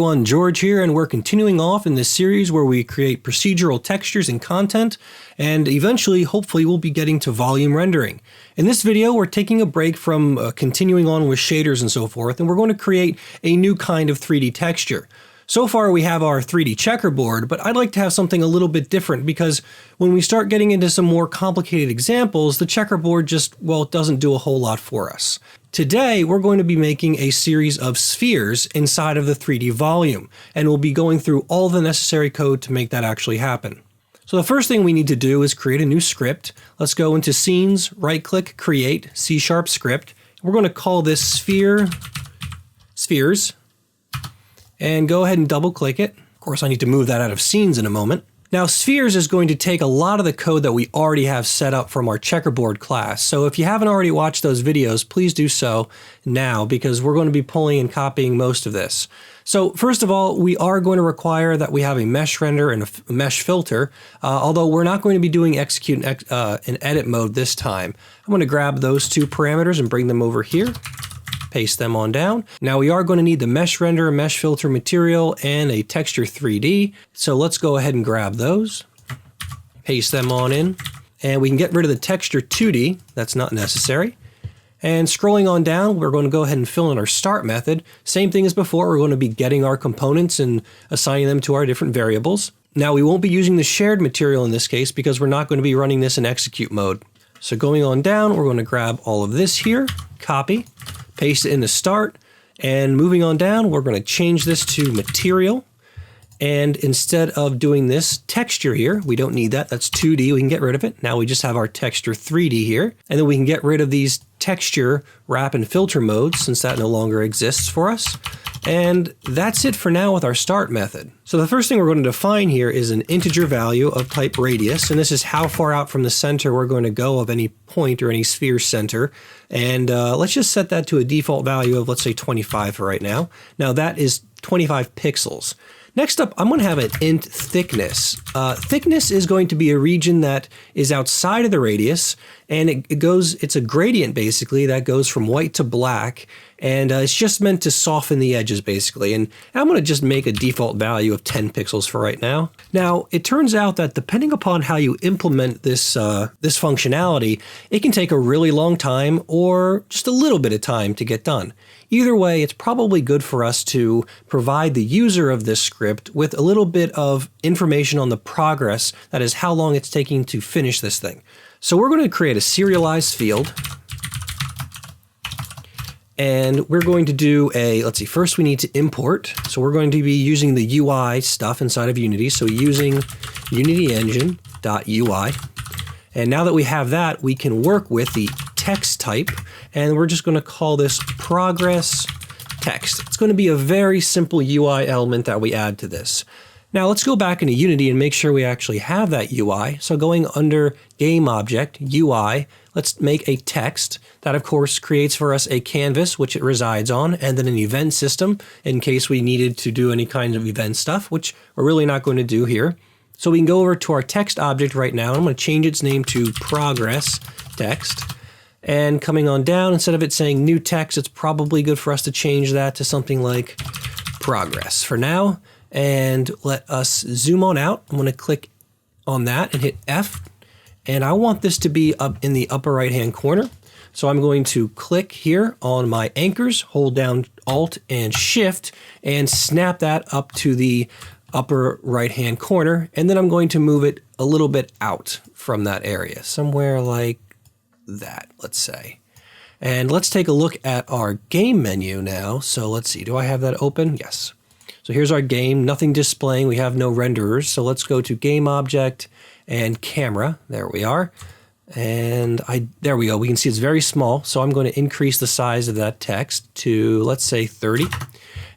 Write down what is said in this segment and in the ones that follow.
everyone, George here, and we're continuing off in this series where we create procedural textures and content, and eventually, hopefully, we'll be getting to volume rendering. In this video, we're taking a break from continuing on with shaders and so forth, and we're going to create a new kind of 3D texture. So far we have our 3D checkerboard, but I'd like to have something a little bit different because when we start getting into some more complicated examples, the checkerboard just, well, it doesn't do a whole lot for us. Today, we're going to be making a series of spheres inside of the 3D volume, and we'll be going through all the necessary code to make that actually happen. So the first thing we need to do is create a new script. Let's go into Scenes, right-click, Create, C# script. We're going to call this Spheres. And go ahead and double click it. Of course, I need to move that out of scenes in a moment. Now, Spheres is going to take a lot of the code that we already have set up from our checkerboard class. So if you haven't already watched those videos, please do so now because we're going to be pulling and copying most of this. So first of all, we are going to require that we have a mesh render and a mesh filter, although we're not going to be doing execute in edit mode this time. I'm going to grab those two parameters and bring them over here. Paste them on down. Now we are going to need the mesh render, mesh filter material, and a texture 3D. So let's go ahead and grab those. Paste them on in. And we can get rid of the texture 2D. That's not necessary. And scrolling on down, we're going to go ahead and fill in our start method. Same thing as before, we're going to be getting our components and assigning them to our different variables. Now we won't be using the shared material in this case because we're not going to be running this in execute mode. So going on down, we're going to grab all of this here, copy, paste it in the start, and moving on down, we're going to change this to material. And instead of doing this texture here, we don't need that. That's 2D. We can get rid of it. Now we just have our texture 3D here. And then we can get rid of these texture wrap and filter modes since that no longer exists for us. And that's it for now with our start method. So the first thing we're going to define here is an integer value of type radius, and this is how far out from the center we're going to go of any point or any sphere center. And let's just set that to a default value of, let's say, 25 for right now. Now that is 25 pixels. Next up, I'm going to have an int thickness. Thickness is going to be a region that is outside of the radius, and it's a gradient basically that goes from white to black, and it's just meant to soften the edges basically. And I'm going to just make a default value of 10 pixels for right now. Now, it turns out that depending upon how you implement this functionality, it can take a really long time or just a little bit of time to get done. Either way, it's probably good for us to provide the user of this script with a little bit of information on the progress, that is how long it's taking to finish this thing. So we're going to create a serialized field. And we're going to do let's see, first we need to import. So we're going to be using the UI stuff inside of Unity. So using unityengine.ui. And now that we have that, we can work with the text type, and we're just going to call this progress text. It's going to be a very simple UI element that we add to this. Now let's go back into Unity and make sure we actually have that UI. So going under Game Object, UI, let's make a text. That of course creates for us a canvas, which it resides on, and then an event system in case we needed to do any kind of event stuff, which we're really not going to do here. So we can go over to our text object right now. I'm going to change its name to progress text. And coming on down, instead of it saying new text, it's probably good for us to change that to something like progress for now. And let us zoom on out. I'm going to click on that and hit F. And I want this to be up in the upper right-hand corner. So I'm going to click here on my anchors, hold down Alt and Shift, and snap that up to the upper right-hand corner. And then I'm going to move it a little bit out from that area, somewhere like that, let's say. And let's take a look at our game menu now. So let's see, do I have that open? Yes. So here's our game, nothing displaying, we have no renderers. So let's go to Game Object and Camera. There we are. And there we go. We can see it's very small. So I'm going to increase the size of that text to, let's say, 30.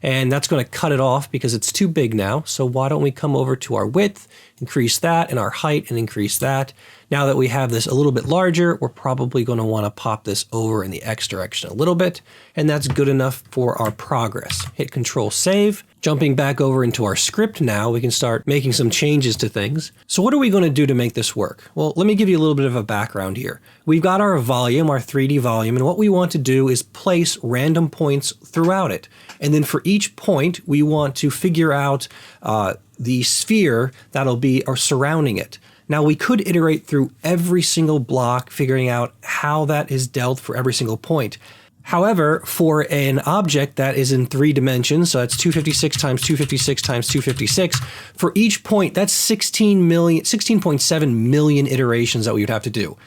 And that's going to cut it off because it's too big now. So why don't we come over to our width, increase that, and our height, and increase that. Now that we have this a little bit larger, we're probably going to want to pop this over in the X direction a little bit, and that's good enough for our progress. Hit Control Save. Jumping back over into our script now, we can start making some changes to things. So what are we going to do to make this work? Well, let me give you a little bit of a background here. We've got our volume, our 3D volume, and what we want to do is place random points throughout it. And then for each point, we want to figure out the sphere that'll be surrounding it. Now we could iterate through every single block, figuring out how that is dealt for every single point. However, for an object that is in 3 dimensions, so that's 256 times 256 times 256, for each point, that's 16.7 million iterations that we would have to do.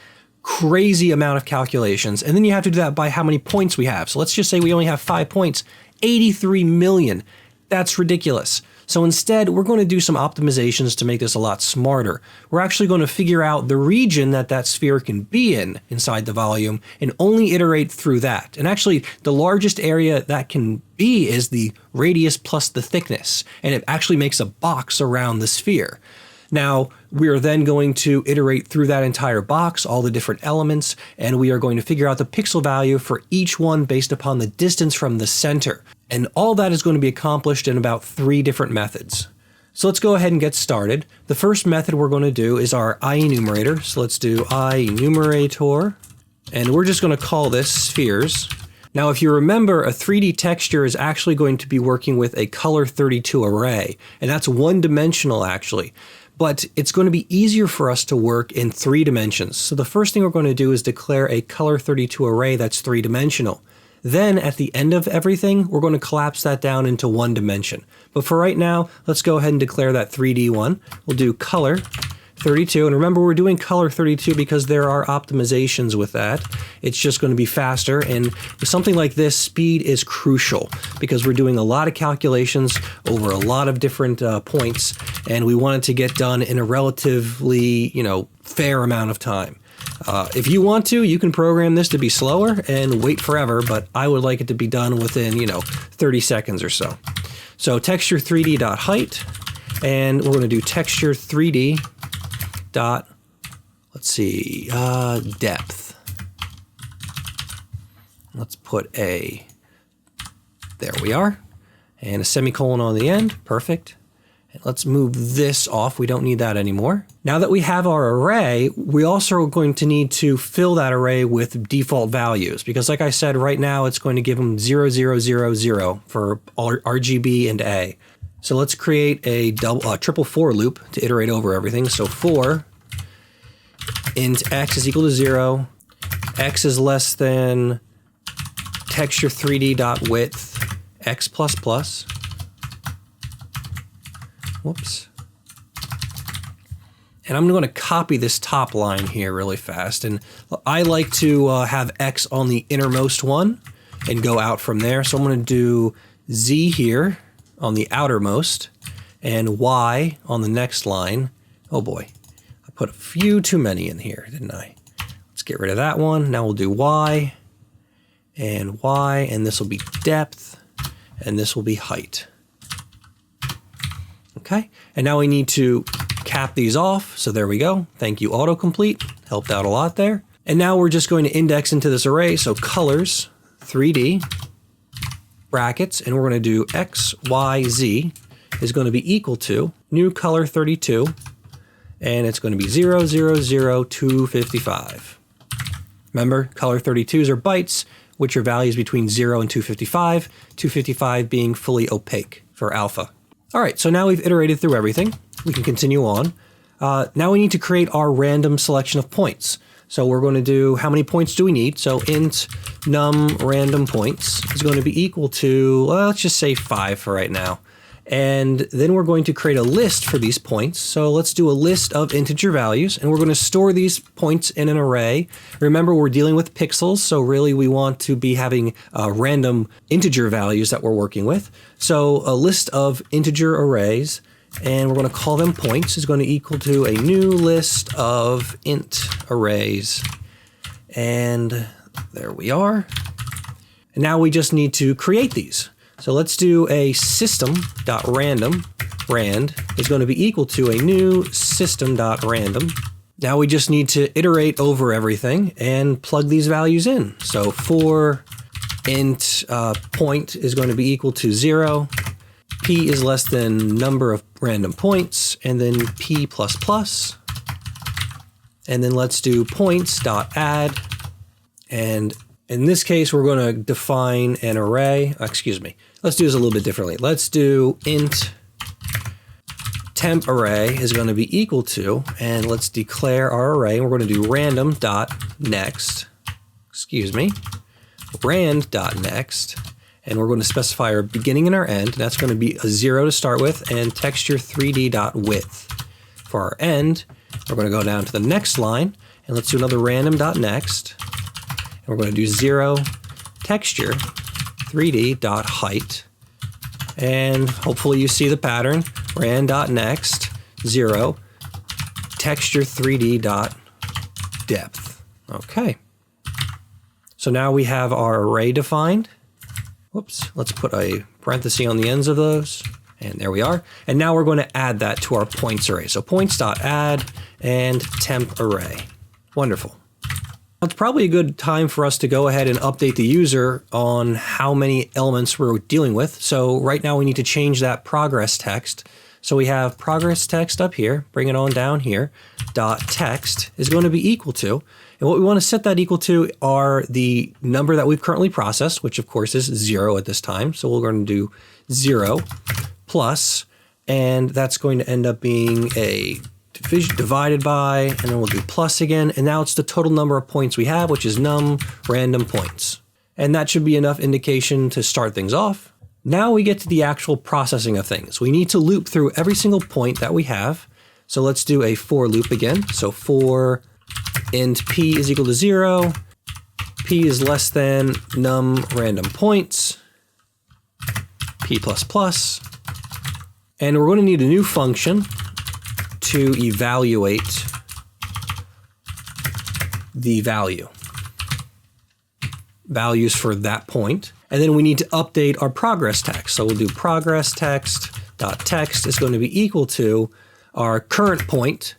Crazy amount of calculations. And then you have to do that by how many points we have. So let's just say we only have 5 points, 83 million. That's ridiculous. So instead, we're going to do some optimizations to make this a lot smarter. We're actually going to figure out the region that that sphere can be in inside the volume and only iterate through that. And actually, the largest area that can be is the radius plus the thickness, and it actually makes a box around the sphere. Now, we are then going to iterate through that entire box, all the different elements, and we are going to figure out the pixel value for each one based upon the distance from the center. And all that is going to be accomplished in about 3 different methods. So let's go ahead and get started. The first method we're going to do is our Inumerator. So let's do Inumerator, and we're just going to call this spheres. Now, if you remember, a 3D texture is actually going to be working with a color 32 array, and that's one-dimensional actually. But it's going to be easier for us to work in 3 dimensions. So the first thing we're going to do is declare a color 32 array that's 3-dimensional. Then at the end of everything, we're going to collapse that down into 1 dimension. But for right now, let's go ahead and declare that 3D one. We'll do color 32. And remember, we're doing color 32 because there are optimizations with that. It's just going to be faster. And with something like this, speed is crucial because we're doing a lot of calculations over a lot of different points. And we want it to get done in a relatively, fair amount of time. If you want to, you can program this to be slower and wait forever, but I would like it to be done within, 30 seconds or so. So texture 3D.height, and we're going to do texture 3D dot, depth. Let's put there we are, and a semicolon on the end, perfect. Let's move this off. We don't need that anymore. Now that we have our array, we also are going to need to fill that array with default values because like I said, right now it's going to give them 0, 0, 0, 0 for RGB and A. So let's create a triple for loop to iterate over everything. So for int x is equal to 0, x is less than texture 3D.width x plus plus. Whoops. And I'm going to copy this top line here really fast. And I like to have X on the innermost one and go out from there. So I'm going to do Z here on the outermost and Y on the next line. Oh boy, I put a few too many in here, didn't I? Let's get rid of that one. Now we'll do Y, and this will be depth, and this will be height. Okay, and now we need to cap these off. So there we go. Thank you, autocomplete. Helped out a lot there. And now we're just going to index into this array. So colors 3D brackets, and we're going to do X, Y, Z is going to be equal to new color 32, and it's going to be 0, 0, 0, 255. Remember, color 32s are bytes, which are values between 0 and 255, 255 being fully opaque for alpha. All right, so now we've iterated through everything. We can continue on. Now we need to create our random selection of points. So we're going to do, how many points do we need? So int num random points is going to be equal to, well, let's just say 5 for right now. And then we're going to create a list for these points. So let's do a list of integer values, and we're going to store these points in an array. Remember, we're dealing with pixels, so really we want to be having random integer values that we're working with. So a list of integer arrays, and we're going to call them points, is going to equal to a new list of int arrays. And there we are. And now we just need to create these. So let's do a system.random, rand is going to be equal to a new system.random. Now we just need to iterate over everything and plug these values in. So for int point is going to be equal to 0, p is less than number of random points, and then p plus plus. And then let's do points.add. And in this case, we're going to define an array. Excuse me. Let's do this a little bit differently. Let's do int temp array is going to be equal to, and let's declare our array. We're going to do random.next. Excuse me. Rand.next. And we're going to specify our beginning and our end. That's going to be a 0 to start with, and texture 3d.width. For our end, we're going to go down to the next line, and let's do another random.next. And we're going to do 0 texture 3d.height. And hopefully you see the pattern. Rand.next 0 texture 3d.depth. Okay. So now we have our array defined. Whoops, let's put a parenthesis on the ends of those. And there we are. And now we're going to add that to our points array. So points.add and temp array. Wonderful. It's probably a good time for us to go ahead and update the user on how many elements we're dealing with. So right now we need to change that progress text. So we have progress text up here, bring it on down here, dot text is going to be equal to, and what we want to set that equal to are the number that we've currently processed, which of course is 0 at this time. So we're going to do 0 plus, and that's going to end up being a division divided by, and then we'll do plus again, and now it's the total number of points we have, which is num random points. And that should be enough indication to start things off. Now we get to the actual processing of things. We need to loop through every single point that we have. So let's do a for loop again. So for int p is equal to 0, p is less than num random points, p plus plus, and we're going to need a new function to evaluate the values for that point. And then we need to update our progress text. So we'll do progress text.text is going to be equal to our current point.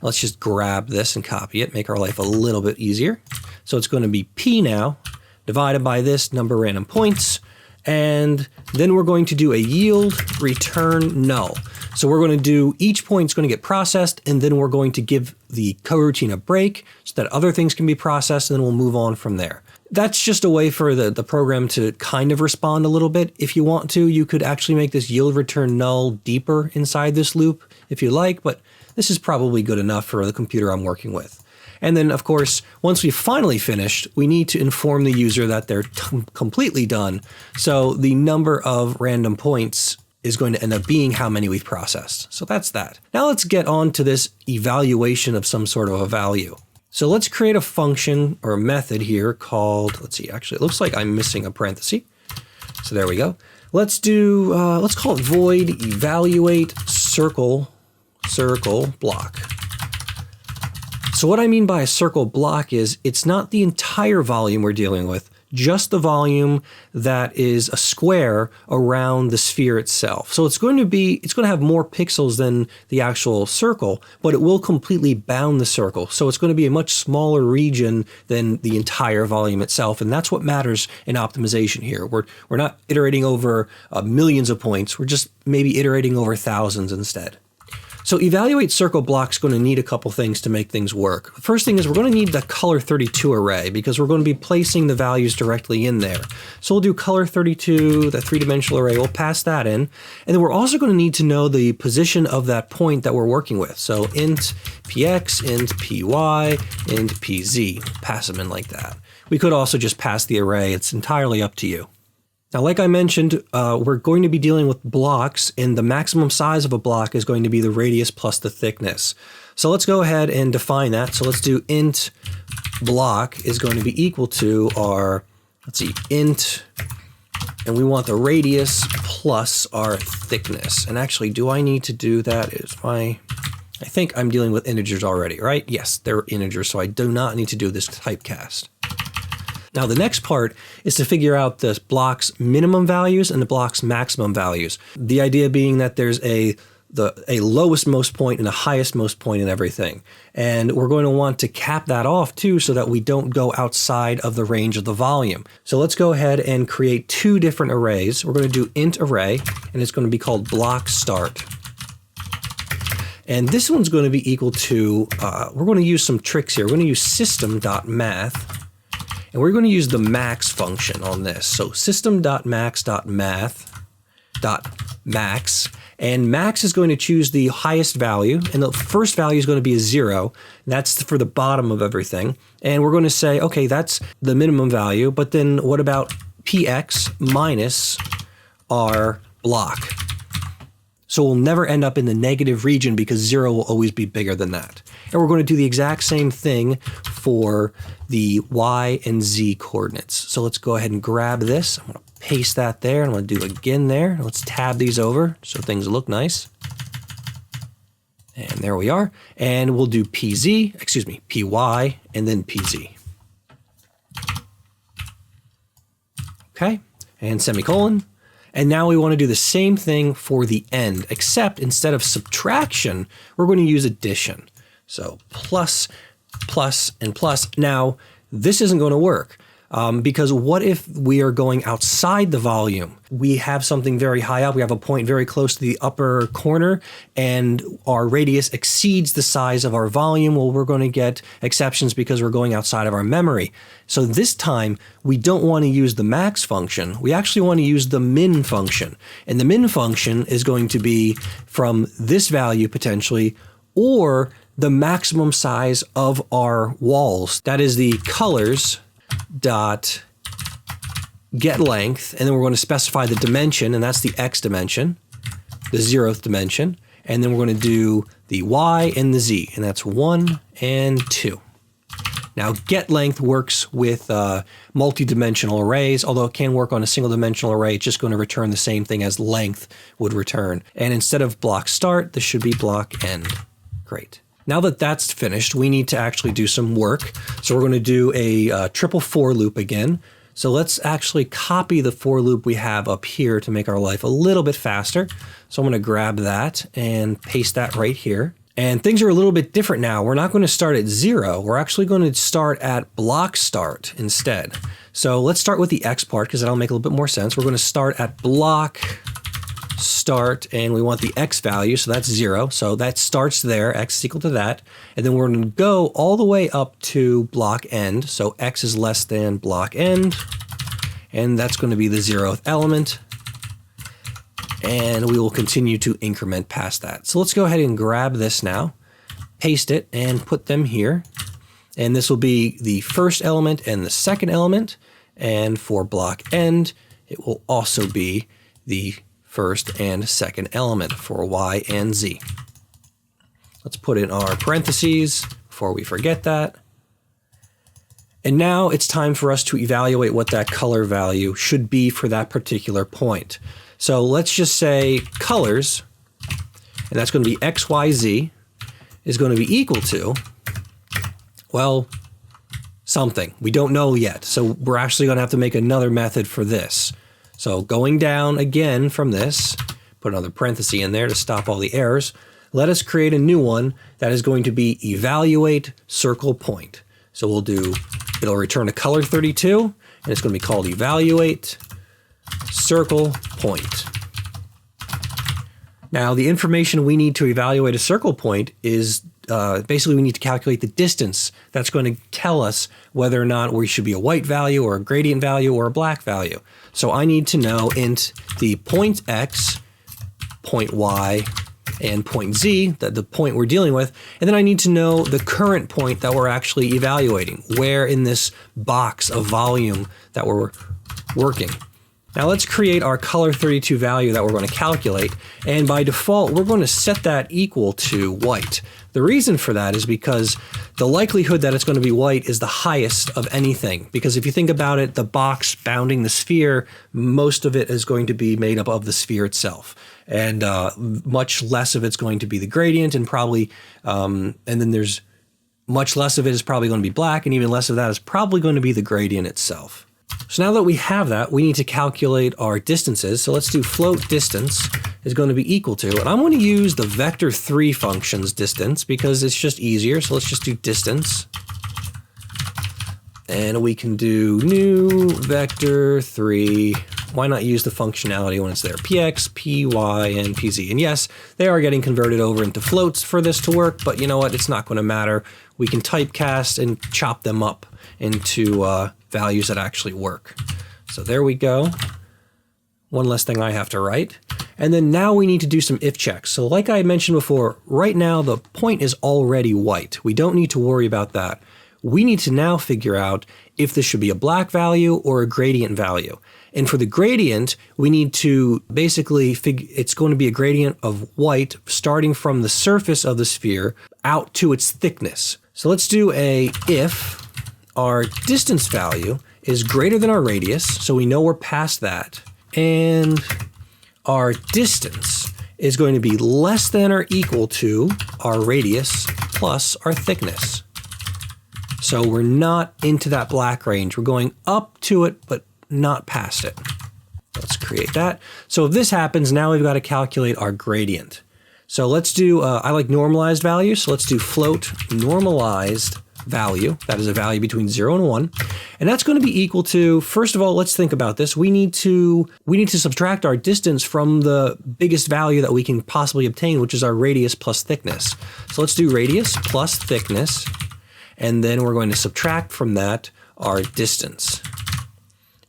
Let's just grab this and copy it, make our life a little bit easier. So it's going to be p now, divided by this number of random points. And then we're going to do a yield return null. So we're going to do, each point's going to get processed, and then we're going to give the coroutine a break so that other things can be processed, and then we'll move on from there. That's just a way for the program to kind of respond a little bit. If you want to, you could actually make this yield return null deeper inside this loop if you like, but this is probably good enough for the computer I'm working with. And then, of course, once we've finally finished, we need to inform the user that they're completely done. So the number of random points is going to end up being how many we've processed. So that's that. Now let's get on to this evaluation of some sort of a value. So let's create a function or a method here called, let's see, actually it looks like I'm missing a parenthesis. So there we go. Let's do, let's call it void evaluate circle block. So what I mean by a circle block is it's not the entire volume we're dealing with, just the volume that is a square around the sphere itself. So it's going to have more pixels than the actual circle, but it will completely bound the circle. So it's going to be a much smaller region than the entire volume itself. And that's what matters in optimization here. We're not iterating over millions of points. We're just maybe iterating over thousands instead. So evaluate circle block is going to need a couple things to make things work. The first thing is we're going to need the color 32 array because we're going to be placing the values directly in there. So we'll do color 32, the three-dimensional array, we'll pass that in. And then we're also going to need to know the position of that point that we're working with. So int px, int py, int pz, pass them in like that. We could also just pass the array. It's entirely up to you. Now, like I mentioned, we're going to be dealing with blocks, and the maximum size of a block is going to be the radius plus the thickness. So let's go ahead and define that. So let's do int block is going to be equal to our, let's see, int, and we want the radius plus our thickness. And actually, do I need to do that? I think I'm dealing with integers already, right? Yes, they're integers, so I do not need to do this typecast. Now the next part is to figure out the block's minimum values and the block's maximum values. The idea being that there's a a lowest most point and a highest most point in everything. And we're going to want to cap that off too so that we don't go outside of the range of the volume. So let's go ahead and create two different arrays. We're going to do int array, and it's going to be called block start. And this one's going to be equal to, we're going to use some tricks here. We're going to use system.math, and we're going to use the max function on this. So system.max.math.max. And max is going to choose the highest value, and the first value is going to be a 0. That's for the bottom of everything. And we're going to say, okay, that's the minimum value, but then what about px minus our block? So we'll never end up in the negative region because 0 will always be bigger than that. And we're going to do the exact same thing for the y and z coordinates. So let's go ahead and grab this. I'm going to paste that there, and I'm going to do it again there. Let's tab these over so things look nice. And there we are. And we'll do py, and then pz. Okay, and semicolon. And now we want to do the same thing for the end, except instead of subtraction, we're going to use addition. So plus, plus, and plus. Now, this isn't going to work because what if we are going outside the volume? We have something very high up. We have a point very close to the upper corner, and our radius exceeds the size of our volume. Well, we're going to get exceptions because we're going outside of our memory. So this time, we don't want to use the max function. We actually want to use the min function. And the min function is going to be from this value potentially, or the maximum size of our walls. That is the colors dot get length, and then we're going to specify the dimension, and that's the x dimension, the 0th dimension, and then we're going to do the y and the z, and that's 1 and 2. Now, get length works with multi-dimensional arrays, although it can work on a single-dimensional array. It's just going to return the same thing as length would return. And instead of block start, this should be block end. Great. Now that that's finished, we need to actually do some work. So we're going to do a triple for loop again. So let's actually copy the for loop we have up here to make our life a little bit faster. So I'm going to grab that and paste that right here. And things are a little bit different now. We're not going to start at 0. We're actually going to start at block start instead. So let's start with the x part because that'll make a little bit more sense. We're going to start at block start, and we want the x value, so that's 0. So that starts there, x is equal to that. And then we're going to go all the way up to block end. So x is less than block end, and that's going to be the 0th element. And we will continue to increment past that. So let's go ahead and grab this now, paste it, and put them here. And this will be the first element and the second element. And for block end, it will also be the first and second element for y and z. Let's put in our parentheses before we forget that. And now it's time for us to evaluate what that color value should be for that particular point. So let's just say colors, and that's going to be x, y, z, is going to be equal to, well, something. We don't know yet. So we're actually going to have to make another method for this. So going down again from this, put another parenthesis in there to stop all the errors. Let us create a new one that is going to be evaluate circle point. So we'll do, it'll return a color 32, and it's going to be called evaluate circle point. Now, the information we need to evaluate a circle point is basically we need to calculate the distance. That's going to tell us whether or not we should be a white value or a gradient value or a black value. So I need to know int the point x, point y, and point z, the point we're dealing with, and then I need to know the current point that we're actually evaluating, where in this box of volume that we're working. Now let's create our color 32 value that we're going to calculate, and by default we're going to set that equal to white. The reason for that is because the likelihood that it's going to be white is the highest of anything, because if you think about it, the box bounding the sphere, most of it is going to be made up of the sphere itself, and much less of it's going to be the gradient, and probably and then there's much less of it is probably going to be black, and even less of that is probably going to be the gradient itself. So now that we have that, we need to calculate our distances. So let's do float distance, is going to be equal to, and I'm going to use the vector3 function's distance because it's just easier. So let's just do distance. And we can do new vector3. Why not use the functionality when it's there? Px, py, and pz. And yes, they are getting converted over into floats for this to work, but you know what? It's not going to matter. We can typecast and chop them up into values that actually work. So there we go. One less thing I have to write. And then now we need to do some if checks. So like I had mentioned before, right now the point is already white. We don't need to worry about that. We need to now figure out if this should be a black value or a gradient value. And for the gradient, we need to basically it's going to be a gradient of white starting from the surface of the sphere out to its thickness. So let's do a if our distance value is greater than our radius, so we know we're past that, and our distance is going to be less than or equal to our radius plus our thickness. So we're not into that black range. We're going up to it, but not past it. Let's create that. So if this happens, now we've got to calculate our gradient. So let's do, I like normalized values. So let's do float normalized value. That is a value between 0 and 1. And that's going to be equal to, first of all, let's think about this. We need to subtract our distance from the biggest value that we can possibly obtain, which is our radius plus thickness. So let's do radius plus thickness. And then we're going to subtract from that our distance.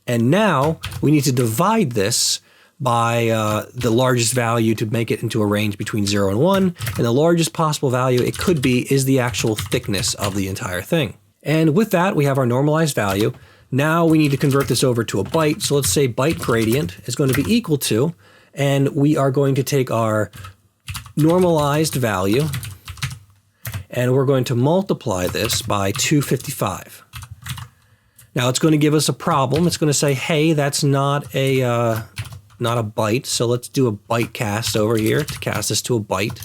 And now we need to divide this by the largest value to make it into a range between 0 and 1. And the largest possible value it could be is the actual thickness of the entire thing. And with that, we have our normalized value. Now we need to convert this over to a byte. So let's say byte gradient is going to be equal to, and we are going to take our normalized value and we're going to multiply this by 255. Now it's going to give us a problem. It's going to say, hey, that's not a byte. So let's do a byte cast over here to cast this to a byte.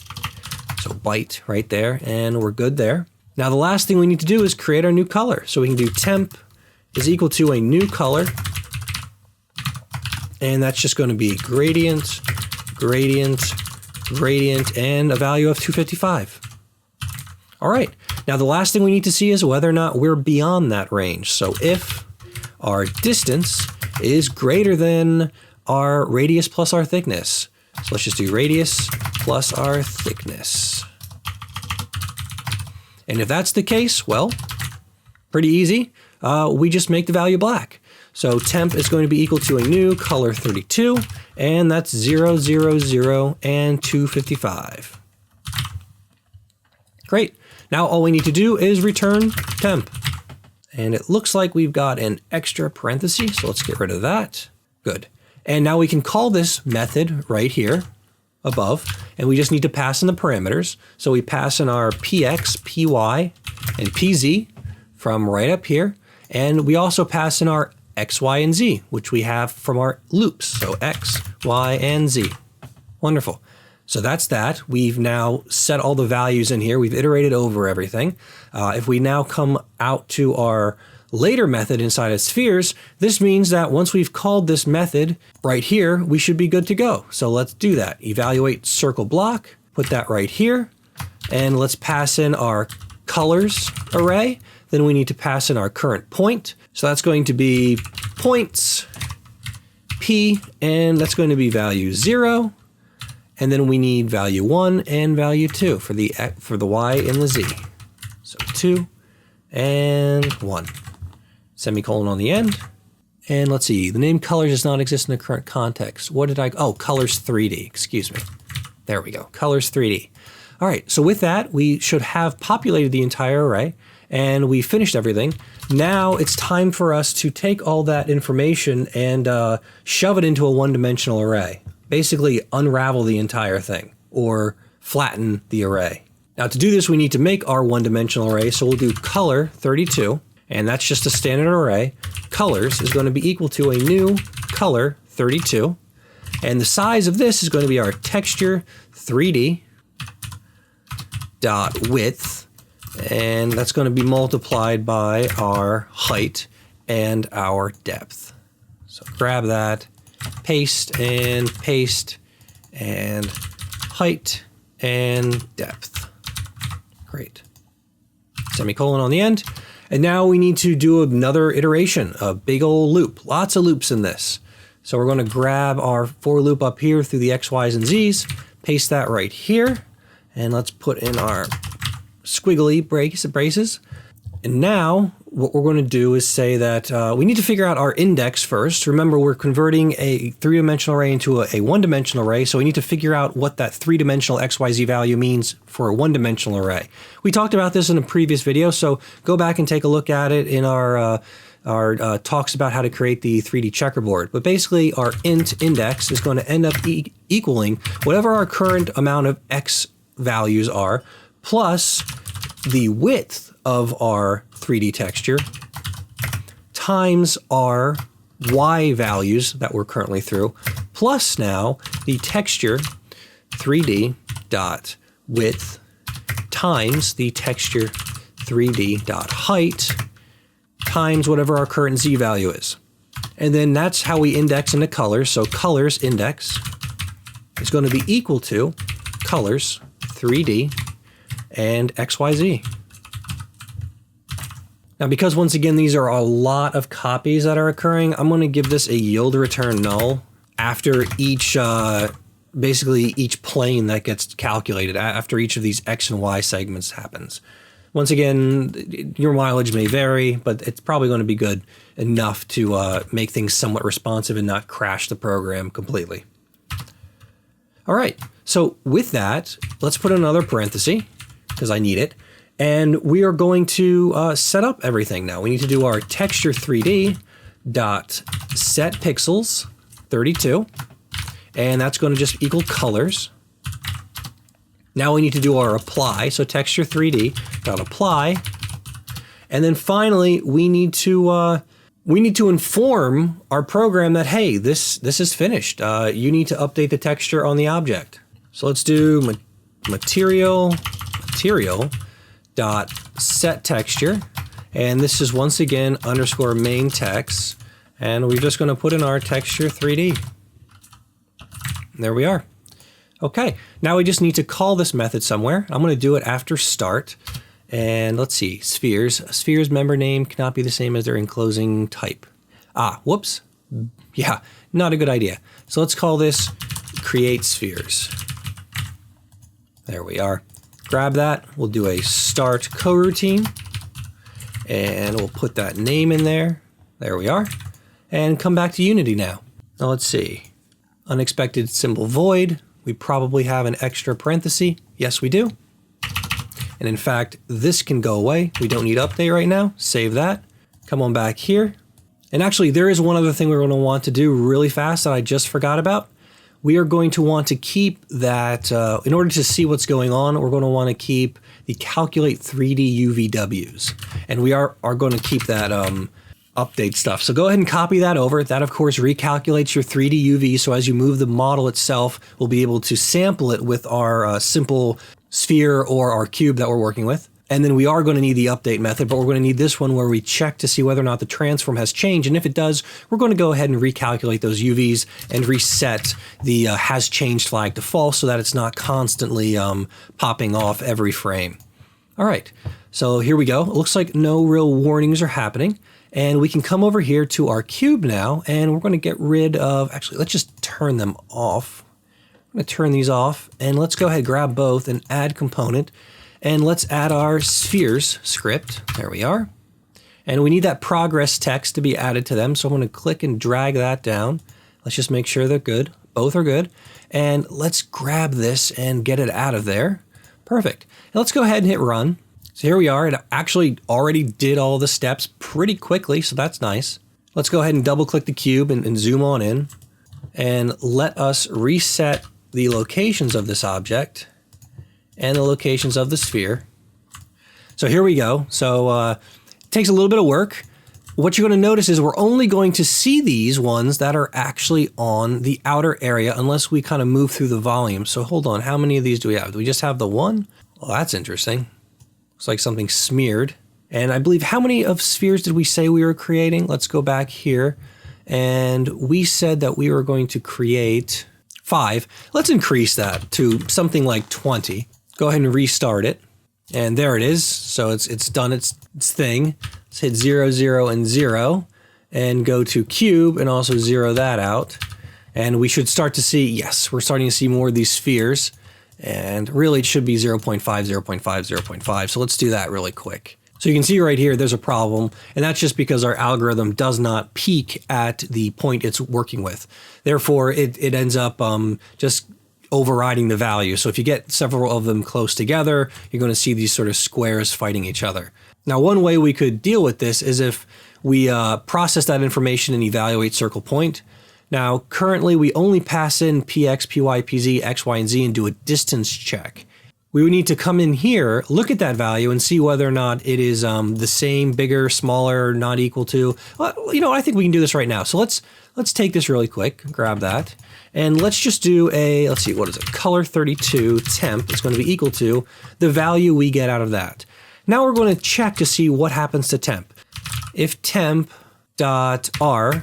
So byte right there, and we're good there. Now the last thing we need to do is create our new color. So we can do temp is equal to a new color. And that's just going to be gradient, gradient, gradient, and a value of 255. All right, now the last thing we need to see is whether or not we're beyond that range. So if our distance is greater than our radius plus our thickness. So let's just do radius plus our thickness. And if that's the case, well, pretty easy. We just make the value black. So temp is going to be equal to a new color 32, and that's 0, 0, 0, and 255. Great. Now all we need to do is return temp. And it looks like we've got an extra parenthesis, so let's get rid of that. Good. And now we can call this method right here above, and we just need to pass in the parameters. So we pass in our px, py, and pz from right up here. And we also pass in our x, y, and z, which we have from our loops. So x, y, and z. Wonderful. So that's that. We've now set all the values in here. We've iterated over everything. If we now come out to our later method inside of spheres, this means that once we've called this method right here, we should be good to go. So let's do that. Evaluate circle block, put that right here, and let's pass in our colors array. Then we need to pass in our current point. So that's going to be points p, and that's going to be value 0. And then we need value 1 and value 2 for the y and the z. So 2 and 1. Semicolon on the end. And let's see, the name colors does not exist in the current context. What did oh, colors 3D, excuse me. There we go, colors 3D. All right, so with that, we should have populated the entire array and we finished everything. Now it's time for us to take all that information and shove it into a one-dimensional array. Basically unravel the entire thing or flatten the array. Now to do this, we need to make our one-dimensional array. So we'll do color 32, and that's just a standard array. Colors is going to be equal to a new color 32. And the size of this is going to be our texture 3D dot width. And that's going to be multiplied by our height and our depth. So grab that. Paste, and height and depth. Great. Semicolon on the end. And now we need to do another iteration, a big old loop. Lots of loops in this. So we're going to grab our for loop up here through the X, Y's, and Z's, paste that right here, and let's put in our squiggly braces. And now what we're going to do is say that we need to figure out our index first. Remember, we're converting a three-dimensional array into a one-dimensional array, so we need to figure out what that three-dimensional XYZ value means for a one-dimensional array. We talked about this in a previous video, so go back and take a look at it in our talks about how to create the 3D checkerboard. But basically, our int index is going to end up equaling whatever our current amount of x values are, plus the width of our 3D texture times our y values that we're currently through, plus now the texture 3D dot width times the texture 3D dot height times whatever our current z value is. And then that's how we index into colors. So colors index is going to be equal to colors 3D and XYZ. Now, because once again, these are a lot of copies that are occurring, I'm going to give this a yield return null after each, basically each plane that gets calculated, after each of these X and Y segments happens. Once again, your mileage may vary, but it's probably going to be good enough to make things somewhat responsive and not crash the program completely. All right, so with that, let's put another parenthesis, because I need it. And we are going to set up everything now. We need to do our texture 3D dot set pixels 32, and that's going to just equal colors. Now we need to do our apply, so texture 3D dot apply, and then finally we need to inform our program that hey, this is finished. You need to update the texture on the object. So let's do material dot set texture, and this is once again underscore main text, and we're just going to put in our texture 3D. And there we are. Okay, now we just need to call this method somewhere. I'm going to do it after start, and let's see, spheres. A sphere's member name cannot be the same as their enclosing type. Whoops. Yeah, not a good idea. So let's call this create spheres. There we are. Grab that, we'll do a start coroutine, and we'll put that name in there. There we are. And come back to Unity now. Now let's see. Unexpected symbol void. We probably have an extra parenthesis. Yes, we do. And in fact, this can go away. We don't need update right now. Save that. Come on back here. And actually, there is one other thing we're going to want to do really fast that I just forgot about. We are going to want to keep that, in order to see what's going on, we're going to want to keep the calculate 3D UVWs. And we are going to keep that update stuff. So go ahead and copy that over. That, of course, recalculates your 3D UV. So as you move the model itself, we'll be able to sample it with our simple sphere or our cube that we're working with. And then we are going to need the update method, but we're going to need this one where we check to see whether or not the transform has changed. And if it does, we're going to go ahead and recalculate those UVs and reset the has changed flag to false so that it's not constantly popping off every frame. All right, so here we go. It looks like no real warnings are happening. And we can come over here to our cube now, and we're going to get rid of, actually, let's just turn them off. I'm going to turn these off, and let's go ahead, grab both, and add component. And let's add our spheres script. There we are. And we need that progress text to be added to them. So I'm going to click and drag that down. Let's just make sure they're good. Both are good. And let's grab this and get it out of there. Perfect. Now let's go ahead and hit run. So here we are. It actually already did all the steps pretty quickly, so that's nice. Let's go ahead and double click the cube and zoom on in. And let us reset the locations of this object and the locations of the sphere. So here we go. So it takes a little bit of work. What you're going to notice is we're only going to see these ones that are actually on the outer area unless we kind of move through the volume. So hold on, how many of these do we have? Do we just have the one? Well, that's interesting. Looks like something smeared. And I believe, how many of spheres did we say we were creating? Let's go back here. And we said that we were going to create 5. Let's increase that to something like 20. Go ahead and restart it. And there it is. So it's done its thing. Let's hit 0, 0, and 0. And go to cube and also 0 that out. And we should start to see, yes, we're starting to see more of these spheres. And really it should be 0.5, 0.5, 0.5. So let's do that really quick. So you can see right here, there's a problem, and that's just because our algorithm does not peak at the point it's working with. Therefore, it ends up just overriding the value. So if you get several of them close together, you're going to see these sort of squares fighting each other. Now, one way we could deal with this is if we process that information and evaluate circle point. Now, currently, we only pass in px, py, pz, x, y, and z and do a distance check. We would need to come in here, look at that value, and see whether or not it is the same, bigger, smaller, not equal to. Well, you know, I think we can do this right now. So let's take this really quick, grab that, and let's just do a, let's see, what is it? Color 32 temp is going to be equal to the value we get out of that. Now we're going to check to see what happens to temp. If temp.r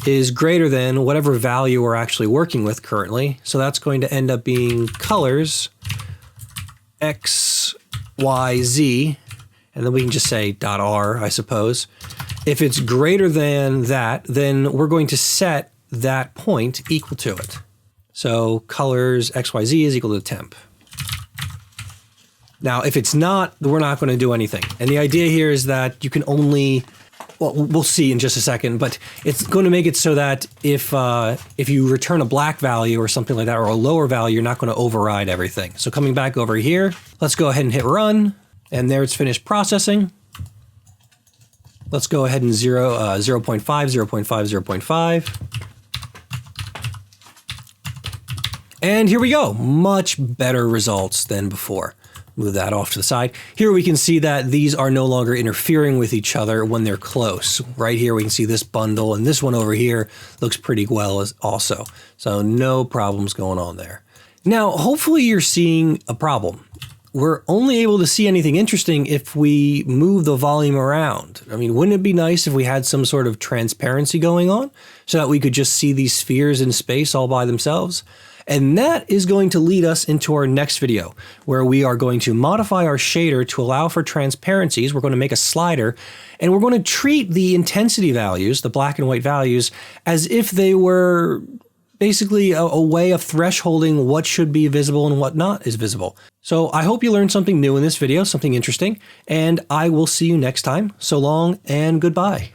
is greater than whatever value we're actually working with currently, so that's going to end up being colors X, Y, Z, and then we can just say .r, I suppose. If it's greater than that, then we're going to set that point equal to it. So colors X, Y, Z is equal to temp. Now, if it's not, we're not going to do anything. And the idea here is that you can only, well, we'll see in just a second, but it's going to make it so that if you return a black value or something like that, or a lower value, you're not going to override everything. So coming back over here, let's go ahead and hit run, and there it's finished processing. Let's go ahead and 0.5, 0.5, 0.5. And here we go, much better results than before. Move that off to the side. Here we can see that these are no longer interfering with each other when they're close. Right here we can see this bundle, and this one over here looks pretty well as also. So no problems going on there. Now, hopefully you're seeing a problem. We're only able to see anything interesting if we move the volume around. I mean, wouldn't it be nice if we had some sort of transparency going on so that we could just see these spheres in space all by themselves? And that is going to lead us into our next video, where we are going to modify our shader to allow for transparencies. We're going to make a slider, and we're going to treat the intensity values, the black and white values, as if they were basically a way of thresholding what should be visible and what not is visible. So I hope you learned something new in this video, something interesting, and I will see you next time. So long and goodbye.